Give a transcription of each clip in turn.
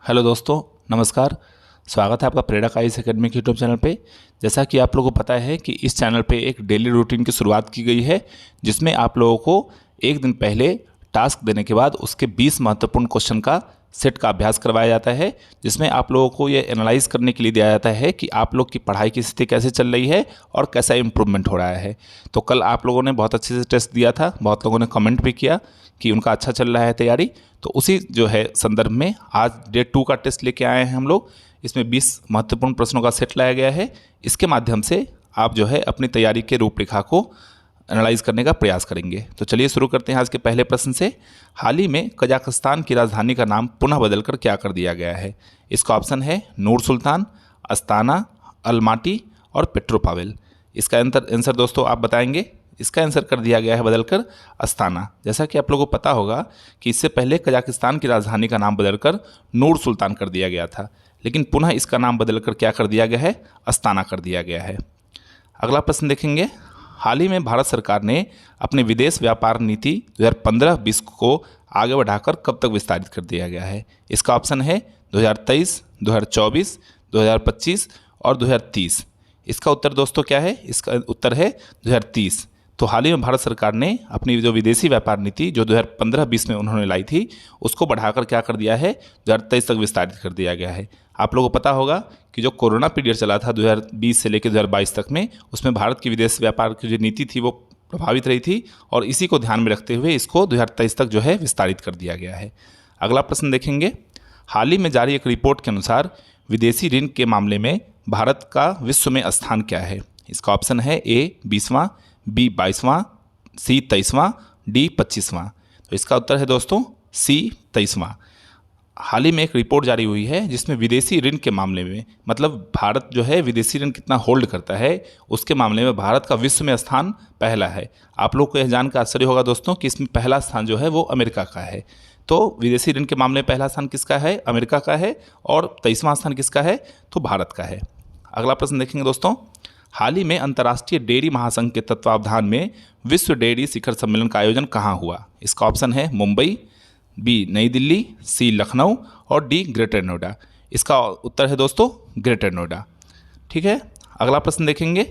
Hello दोस्तों, नमस्कार। स्वागत है आपका प्रेरक आईएएस एकेडमी के यूट्यूब चैनल पे। जैसा कि आप लोगों को पता है कि इस चैनल पे एक डेली रूटीन की शुरुआत की गई है, जिसमें आप लोगों को एक दिन पहले टास्क देने के बाद उसके 20 महत्वपूर्ण क्वेश्चन का सेट का अभ्यास करवाया जाता है, जिसमें आप लोगों को ये एनालाइज करने के लिए दिया जाता है कि आप लोग की पढ़ाई की स्थिति कैसे चल रही है और कैसा इंप्रूवमेंट हो रहा है। तो कल आप लोगों ने बहुत अच्छे से टेस्ट दिया था, बहुत लोगों ने कमेंट भी किया कि उनका अच्छा चल रहा है तैयारी। तो उसी जो है संदर्भ में आज डे 2 का टेस्ट लेके आए हैं हम लोग। इसमें 20 महत्वपूर्ण प्रश्नों का सेट लाया गया है। इसके माध्यम से आप जो है अपनी तैयारी के रूपरेखा को एनालाइज करने का प्रयास करेंगे। तो चलिए शुरू करते हैं आज के पहले प्रश्न से। हाल ही में कजाकिस्तान की राजधानी का नाम पुनः बदलकर क्या कर दिया गया है? इसका ऑप्शन है नूर सुल्तान, अस्ताना, अलमाटी और पेट्रोपावेल। इसका आंसर दोस्तों आप बताएंगे। इसका आंसर कर दिया गया है बदलकर अस्ताना। जैसा कि आप लोगों को पता होगा कि इससे पहले कजाकिस्तान की राजधानी का नाम बदलकर नूर सुल्तान कर दिया गया था, लेकिन पुनः इसका नाम बदलकर क्या कर दिया गया है? अस्ताना कर दिया गया है। अगला प्रश्न देखेंगे। हाल ही में भारत सरकार ने अपने विदेश व्यापार नीति 2015-20 को आगे बढ़ाकर कब तक विस्तारित कर दिया गया है? इसका ऑप्शन है 2023, 2024, 2025 और 2030। इसका उत्तर दोस्तों क्या है? इसका उत्तर है 2030। तो हाल ही में भारत सरकार ने अपनी जो विदेशी व्यापार नीति जो 2015-20 में उन्होंने लाई थी, उसको बढ़ाकर क्या कर दिया है? 2023 तक विस्तारित कर दिया गया है। आप लोगों को पता होगा कि जो कोरोना पीरियड चला था 2020 से लेकर 2022 तक में, उसमें भारत की विदेश व्यापार की जो नीति थी वो प्रभावित रही थी, और इसी को ध्यान में रखते हुए इसको 2023 तक जो है विस्तारित कर दिया गया है। अगला प्रश्न देखेंगे। हाल ही में जारी एक रिपोर्ट के अनुसार विदेशी ऋण के मामले में भारत का विश्व में स्थान क्या है? इसका ऑप्शन है ए 20वां, बी 22वां, सी 23वां, डी 25वां। तो इसका उत्तर है दोस्तों सी 23वां। हाल ही में एक रिपोर्ट जारी हुई है जिसमें विदेशी ऋण के मामले में, मतलब भारत जो है विदेशी ऋण कितना होल्ड करता है, उसके मामले में भारत का विश्व में स्थान पहला है। आप लोग को यह जानकर आश्चर्य होगा दोस्तों कि इसमें पहला स्थान जो है वो अमेरिका का है। तो विदेशी ऋण के मामले में पहला स्थान किसका है? अमेरिका का है। और 23वां स्थान किसका है? तो भारत का है। अगला प्रश्न देखेंगे दोस्तों। हाल ही में अंतर्राष्ट्रीय डेयरी महासंघ के तत्वावधान में विश्व डेयरी शिखर सम्मेलन का आयोजन कहाँ हुआ? इसका ऑप्शन है मुंबई, बी नई दिल्ली, सी लखनऊ और डी ग्रेटर नोएडा। इसका उत्तर है दोस्तों ग्रेटर नोएडा। ठीक है। अगला प्रश्न देखेंगे।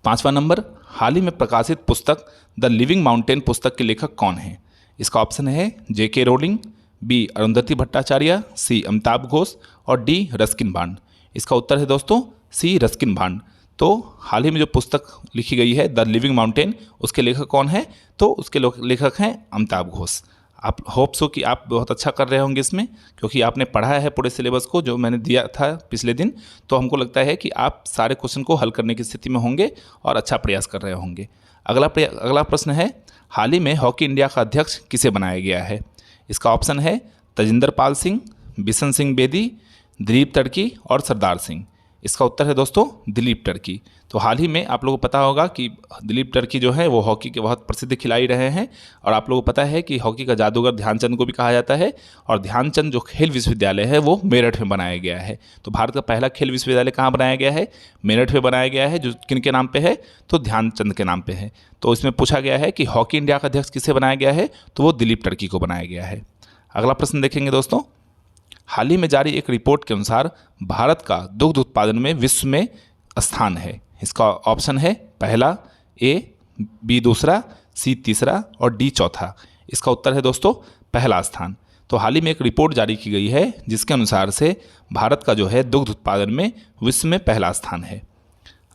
5वां नंबर। हाल ही में प्रकाशित पुस्तक द लिविंग माउंटेन पुस्तक के लेखक कौन है? इसका ऑप्शन है जेके रोलिंग, बी अरुंधति भट्टाचार्य, सी अमिताभ घोष और डी रस्किन बांड। इसका उत्तर है दोस्तों सी रस्किन बांड। तो हाल ही में जो पुस्तक लिखी गई है द लिविंग माउंटेन, उसके लेखक कौन है? तो उसके लेखक हैं अमिताभ घोष। आप होप सो कि आप बहुत अच्छा कर रहे होंगे इसमें, क्योंकि आपने पढ़ा है पूरे सिलेबस को जो मैंने दिया था पिछले दिन। तो हमको लगता है कि आप सारे क्वेश्चन को हल करने की स्थिति में होंगे और अच्छा प्रयास कर रहे होंगे। अगला प्रश्न है। हाल ही में हॉकी इंडिया का अध्यक्ष किसे बनाया गया है? इसका ऑप्शन है तजिंदर पाल सिंह, बिशन सिंह बेदी, दिलीप तड़की और सरदार सिंह। इसका उत्तर है दोस्तों दिलीप टर्की। तो हाल ही में आप लोगों को पता होगा कि दिलीप टर्की जो है वो हॉकी के बहुत प्रसिद्ध खिलाड़ी रहे हैं, और आप लोगों को पता है कि हॉकी का जादूगर ध्यानचंद को भी कहा जाता है, और ध्यानचंद जो खेल विश्वविद्यालय है वो मेरठ में बनाया गया है। तो भारत का पहला खेल विश्वविद्यालय कहाँ बनाया गया है? मेरठ में बनाया गया है, जो किन के नाम पे है? तो ध्यानचंद के नाम पे है। तो इसमें पूछा गया है कि हॉकी इंडिया का अध्यक्ष किसे बनाया गया है? तो वो दिलीप टर्की को बनाया गया है। अगला प्रश्न देखेंगे दोस्तों। हाल ही में जारी एक रिपोर्ट के अनुसार भारत का दुग्ध उत्पादन में विश्व में स्थान है। इसका ऑप्शन है पहला, ए, बी दूसरा, सी तीसरा और डी चौथा। इसका उत्तर है दोस्तों पहला स्थान। तो हाल ही में एक रिपोर्ट जारी की गई है जिसके अनुसार से भारत का जो है दुग्ध उत्पादन में विश्व में पहला स्थान है।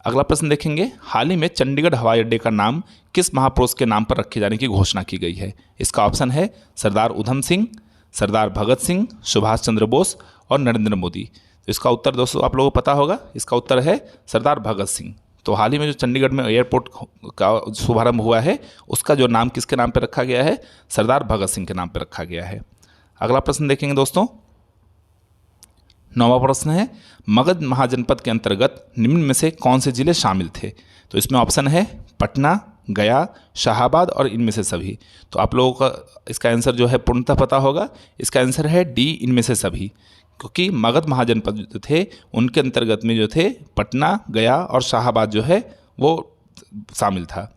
अगला प्रश्न देखेंगे। हाल ही में चंडीगढ़ हवाई अड्डे का नाम किस महापुरुष के नाम पर रखे जाने की घोषणा की गई है? इसका ऑप्शन है सरदार उधम सिंह, सरदार भगत सिंह, सुभाष चंद्र बोस और नरेंद्र मोदी। तो इसका उत्तर दोस्तों आप लोगों को पता होगा, इसका उत्तर है सरदार भगत सिंह। तो हाल ही में जो चंडीगढ़ में एयरपोर्ट का शुभारंभ हुआ है, उसका जो नाम किसके नाम पर रखा गया है? सरदार भगत सिंह के नाम पर रखा गया है। अगला प्रश्न देखेंगे दोस्तों। 9वां प्रश्न है। मगध महाजनपद के अंतर्गत निम्न में से कौन से जिले शामिल थे? तो इसमें ऑप्शन है पटना, गया, शाहाबाद और इनमें से सभी। तो आप लोगों का इसका आंसर जो है पूर्णतः पता होगा। इसका आंसर है डी इनमें से सभी, क्योंकि मगध महाजनपद जो थे उनके अंतर्गत में जो थे पटना, गया और शाहाबाद जो है वो शामिल था।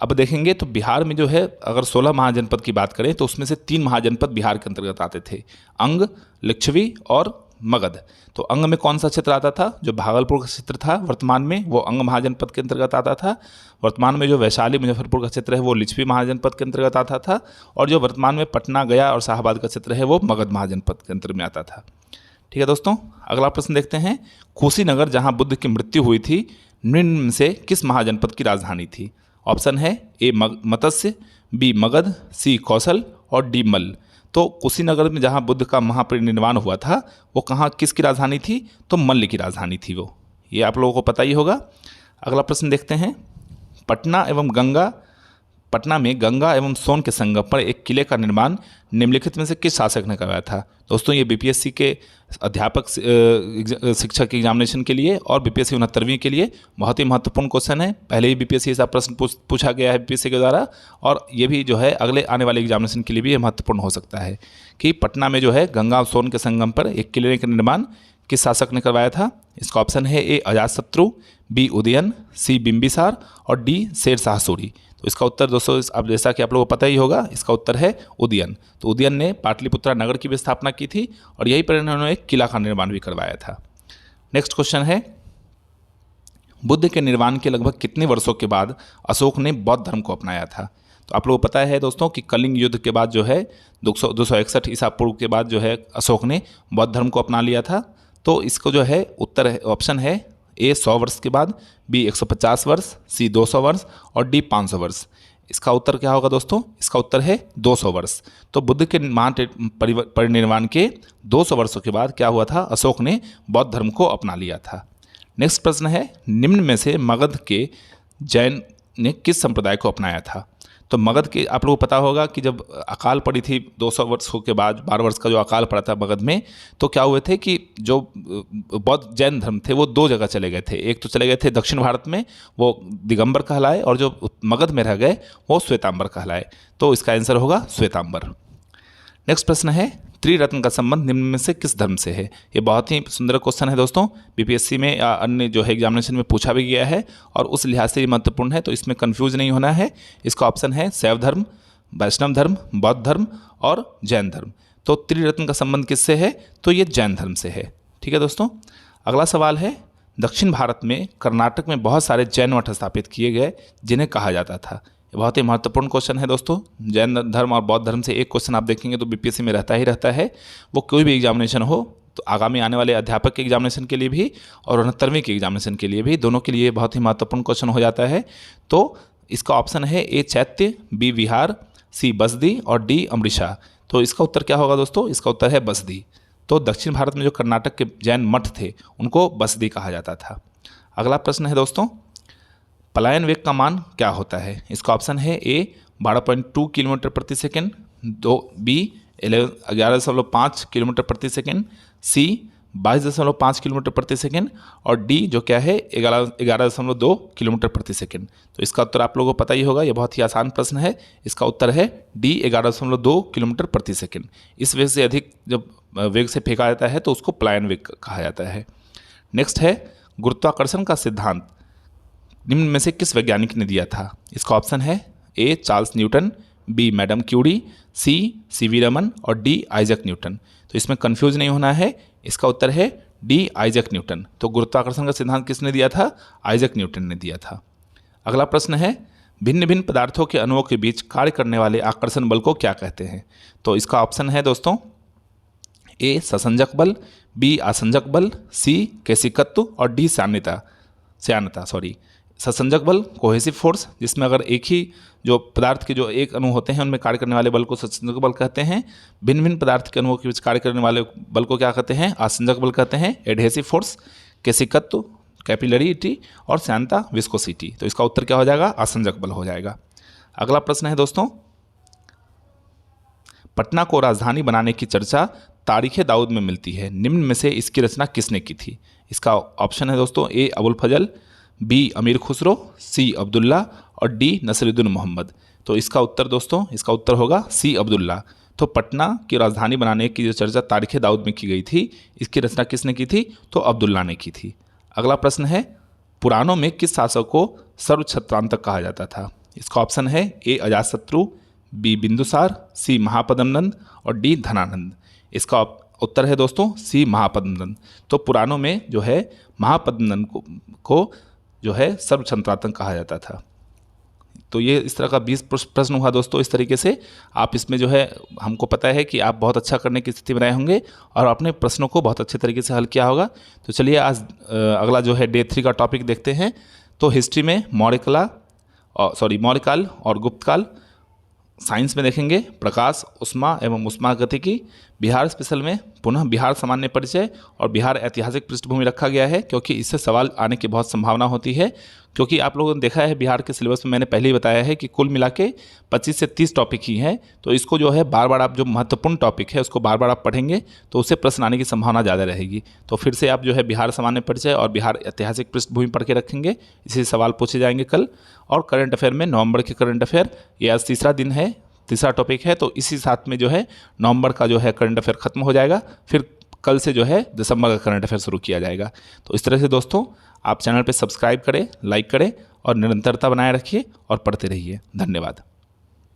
अब देखेंगे तो बिहार में जो है अगर 16 महाजनपद की बात करें तो उसमें से 3 महाजनपद बिहार के अंतर्गत आते थे, अंग, लिच्छवी और मगध। तो अंग में कौन सा क्षेत्र आता था? जो भागलपुर का क्षेत्र था वर्तमान में, वो अंग महाजनपद के अंतर्गत आता था। वर्तमान में जो वैशाली मुजफ्फरपुर का क्षेत्र है वो लिच्छवी महाजनपद के अंतर्गत आता था, और जो वर्तमान में पटना, गया और शाहाबाद का क्षेत्र है वो मगध महाजनपद के अंतर्गत में आता था। ठीक है दोस्तों, अगला प्रश्न देखते हैं। कुशीनगर जहां बुद्ध की मृत्यु हुई थी, निम्न में से किस महाजनपद की राजधानी थी? ऑप्शन है ए मत्स्य, बी मगध, सी कौशल और डी मल्ल। तो कुशीनगर में जहां बुद्ध का महापरिनिर्वाण हुआ था वो कहाँ, किसकी राजधानी थी? तो मल्ल की राजधानी थी वो, ये आप लोगों को पता ही होगा। अगला प्रश्न देखते हैं। पटना में गंगा एवं सोन के संगम पर एक किले का निर्माण निम्नलिखित में से किस शासक ने करवाया था? दोस्तों ये बीपीएससी के अध्यापक शिक्षक एग्जामिनेशन के लिए और बीपीएससी 69वीं के लिए बहुत ही महत्वपूर्ण क्वेश्चन है। पहले ही बीपीएससी ऐसा प्रश्न पूछा गया है बीपीएससी के द्वारा, और ये भी जो है अगले आने वाले एग्जामिनेशन के लिए भी महत्वपूर्ण हो सकता है कि पटना में जो है गंगा और सोन के संगम पर एक किले का निर्माण किस शासक ने करवाया था? इसका ऑप्शन है ए अजातशत्रु, बी उदयन, सी बिंबिसार और डी शेर शाह सूरी। तो इसका उत्तर दोस्तों, अब जैसा कि आप लोगों को पता ही होगा, इसका उत्तर है उदयन। तो उदयन ने पाटलिपुत्रा नगर की भी स्थापना की थी और यही पर इन्होंने एक किला का निर्माण भी करवाया था। नेक्स्ट क्वेश्चन है, बुद्ध के निर्वाण के लगभग कितने वर्षों के बाद अशोक ने बौद्ध धर्म को अपनाया था? तो आप लोगों को पता है दोस्तों कि कलिंग युद्ध के बाद जो है 261 ईसा पूर्व के बाद जो है अशोक ने बौद्ध धर्म को अपना लिया था। तो इसको जो है उत्तर ऑप्शन है ए 100 वर्ष के बाद, बी 150 वर्ष, सी 200 वर्ष और डी 500 वर्ष। इसका उत्तर क्या होगा दोस्तों? इसका उत्तर है 200 वर्ष। तो बुद्ध के परिनिर्वाण के 200 वर्षों के बाद क्या हुआ था? अशोक ने बौद्ध धर्म को अपना लिया था। नेक्स्ट प्रश्न है, निम्न में से मगध के जैन ने किस संप्रदाय को अपनाया था? तो मगध के आप लोगों को पता होगा कि जब अकाल पड़ी थी 200 वर्षों के बाद, 12 वर्ष का जो अकाल पड़ा था मगध में, तो क्या हुए थे कि जो बौद्ध जैन धर्म थे वो 2 जगह चले गए थे। एक तो चले गए थे दक्षिण भारत में, वो दिगंबर कहलाए, और जो मगध में रह गए वो श्वेतांबर कहलाए। तो इसका आंसर होगा श्वेतांबर। नेक्स्ट प्रश्न है, त्रिरत्न का संबंध निम्न में से किस धर्म से है? ये बहुत ही सुंदर क्वेश्चन है दोस्तों, बीपीएससी में या अन्य जो है एग्जामिनेशन में पूछा भी गया है और उस लिहाज से ये महत्वपूर्ण है, तो इसमें कंफ्यूज नहीं होना है। इसका ऑप्शन है शैव धर्म, वैष्णव धर्म, बौद्ध धर्म और जैन धर्म। तो त्रिरत्न का संबंध किससे है? तो ये जैन धर्म से है। ठीक है दोस्तों, अगला सवाल है, दक्षिण भारत में कर्नाटक में बहुत सारे जैन मठ स्थापित किए गए जिन्हें कहा जाता था। ये बहुत ही महत्वपूर्ण क्वेश्चन है दोस्तों। जैन धर्म और बौद्ध धर्म से एक क्वेश्चन आप देखेंगे तो बीपीएससी में रहता ही रहता है, वो कोई भी एग्जामिनेशन हो, तो आगामी आने वाले अध्यापक के एग्जामिनेशन के लिए भी और 69वीं के एग्जामिनेशन के लिए भी, दोनों के लिए बहुत ही महत्वपूर्ण क्वेश्चन हो जाता है। तो इसका ऑप्शन है ए चैत्य, बी विहार, सी बसदी और डी अमृषा। तो इसका उत्तर क्या होगा दोस्तों? इसका उत्तर है बसदी। तो दक्षिण भारत में जो कर्नाटक के जैन मठ थे उनको बसदी कहा जाता था। अगला प्रश्न है दोस्तों, पलायन वेग का मान क्या होता है? इसका ऑप्शन है ए 12.2 किलोमीटर प्रति सेकेंड, बी 11.5 किलोमीटर प्रति सेकेंड, सी 22.5 किलोमीटर प्रति सेकेंड और डी जो क्या है 11.2 किलोमीटर प्रति सेकेंड। तो इसका उत्तर आप लोगों को पता ही होगा, ये बहुत ही आसान प्रश्न है। इसका उत्तर है डी 11.2 किलोमीटर प्रति सेकेंड। इस वेग से अधिक जब वेग से फेंका जाता है तो उसको पलायन वेग कहा जाता है। नेक्स्ट है, गुरुत्वाकर्षण का सिद्धांत निम्न में से किस वैज्ञानिक ने दिया था? इसका ऑप्शन है A Charles Newton, B madam Curie, C CV Raman और डी आइजैक न्यूटन। तो इसमें कंफ्यूज नहीं होना है, इसका उत्तर है डी आइजैक न्यूटन। तो गुरुत्वाकर्षण का सिद्धांत किसने दिया था? आइजैक न्यूटन ने दिया था। अगला प्रश्न है, भिन्न भिन्न पदार्थों के अणुओं के बीच कार्य करने वाले आकर्षण बल को क्या कहते हैं? तो इसका ऑप्शन है दोस्तों ए ससंजक बल, बी आसंजक बल, सी केशिकत्व और डी श्यानता। ससंजक बल कोहेसिव फोर्स, जिसमें अगर एक ही जो पदार्थ के जो एक अणु होते हैं उनमें कार्य करने वाले बल को ससंजक बल कहते हैं। भिन्न भिन्न पदार्थ के अणुओं के बीच कार्य करने वाले बल को क्या कहते हैं? आसंजक बल कहते हैं। एडहेसिव फोर्स, केशिकत्व कैपिलरिटी और श्यानता विस्कोसिटी। तो इसका उत्तर क्या हो जाएगा? आसंजक बल हो जाएगा। अगला प्रश्न है दोस्तों, पटना को राजधानी बनाने की चर्चा तारीख़ दाऊद में मिलती है, निम्न में से इसकी रचना किसने की थी? इसका ऑप्शन है दोस्तों ए अबुल फजल, बी अमीर खुसरो, सी अब्दुल्ला और डी नसरुद्दीन मोहम्मद। तो इसका उत्तर दोस्तों, इसका उत्तर होगा सी अब्दुल्ला। तो पटना की राजधानी बनाने की जो चर्चा तारीख़ दाऊद में की गई थी, इसकी रचना किसने की थी? तो अब्दुल्ला ने की थी। अगला प्रश्न है, पुराणों में किस शासक को सर्वछत्रांतक कहा जाता था? इसका ऑप्शन है ए अजातशत्रु, बी बिंदुसार, सी महापद्म नंद और डी धनानंद। इसका उत्तर है दोस्तों सी महापद्म नंद। तो पुराणों में जो है महापद्म नंद को जो है सर्वक्षंत्रातन कहा जाता था। तो ये इस तरह का 20 प्रश्न हुआ दोस्तों। इस तरीके से आप इसमें जो है, हमको पता है कि आप बहुत अच्छा करने की स्थिति में रहे होंगे और अपने प्रश्नों को बहुत अच्छे तरीके से हल किया होगा। तो चलिए आज अगला जो है डे 3 का टॉपिक देखते हैं। तो हिस्ट्री में मौर्यकाल और गुप्तकाल, साइंस में देखेंगे प्रकाश, उष्मा एवं उष्मागतिकी, बिहार स्पेशल में पुनः बिहार सामान्य परिचय और बिहार ऐतिहासिक पृष्ठभूमि रखा गया है, क्योंकि इससे सवाल आने की बहुत संभावना होती है। क्योंकि आप लोगों ने देखा है बिहार के सिलेबस में मैंने पहले ही बताया है कि कुल मिला के 25 से 30 टॉपिक ही हैं। तो इसको जो है बार बार आप, जो महत्वपूर्ण टॉपिक है उसको बार बार आप पढ़ेंगे तो उससे प्रश्न आने की संभावना ज़्यादा रहेगी। तो फिर से आप जो है बिहार सामान्य परिचय और बिहार ऐतिहासिक पृष्ठभूमि पढ़ के रखेंगे, इसी सवाल पूछे जाएंगे कल। और करंट अफेयर में नवंबर के करंट अफेयर, ये आज तीसरा दिन है, तीसरा टॉपिक है। तो इसी साथ में जो है नवंबर का जो है करंट अफेयर खत्म हो जाएगा, फिर कल से जो है दिसंबर का करंट अफेयर शुरू किया जाएगा। तो इस तरह से दोस्तों आप चैनल पे सब्सक्राइब करें, लाइक करें और निरंतरता बनाए रखिए और पढ़ते रहिए। धन्यवाद।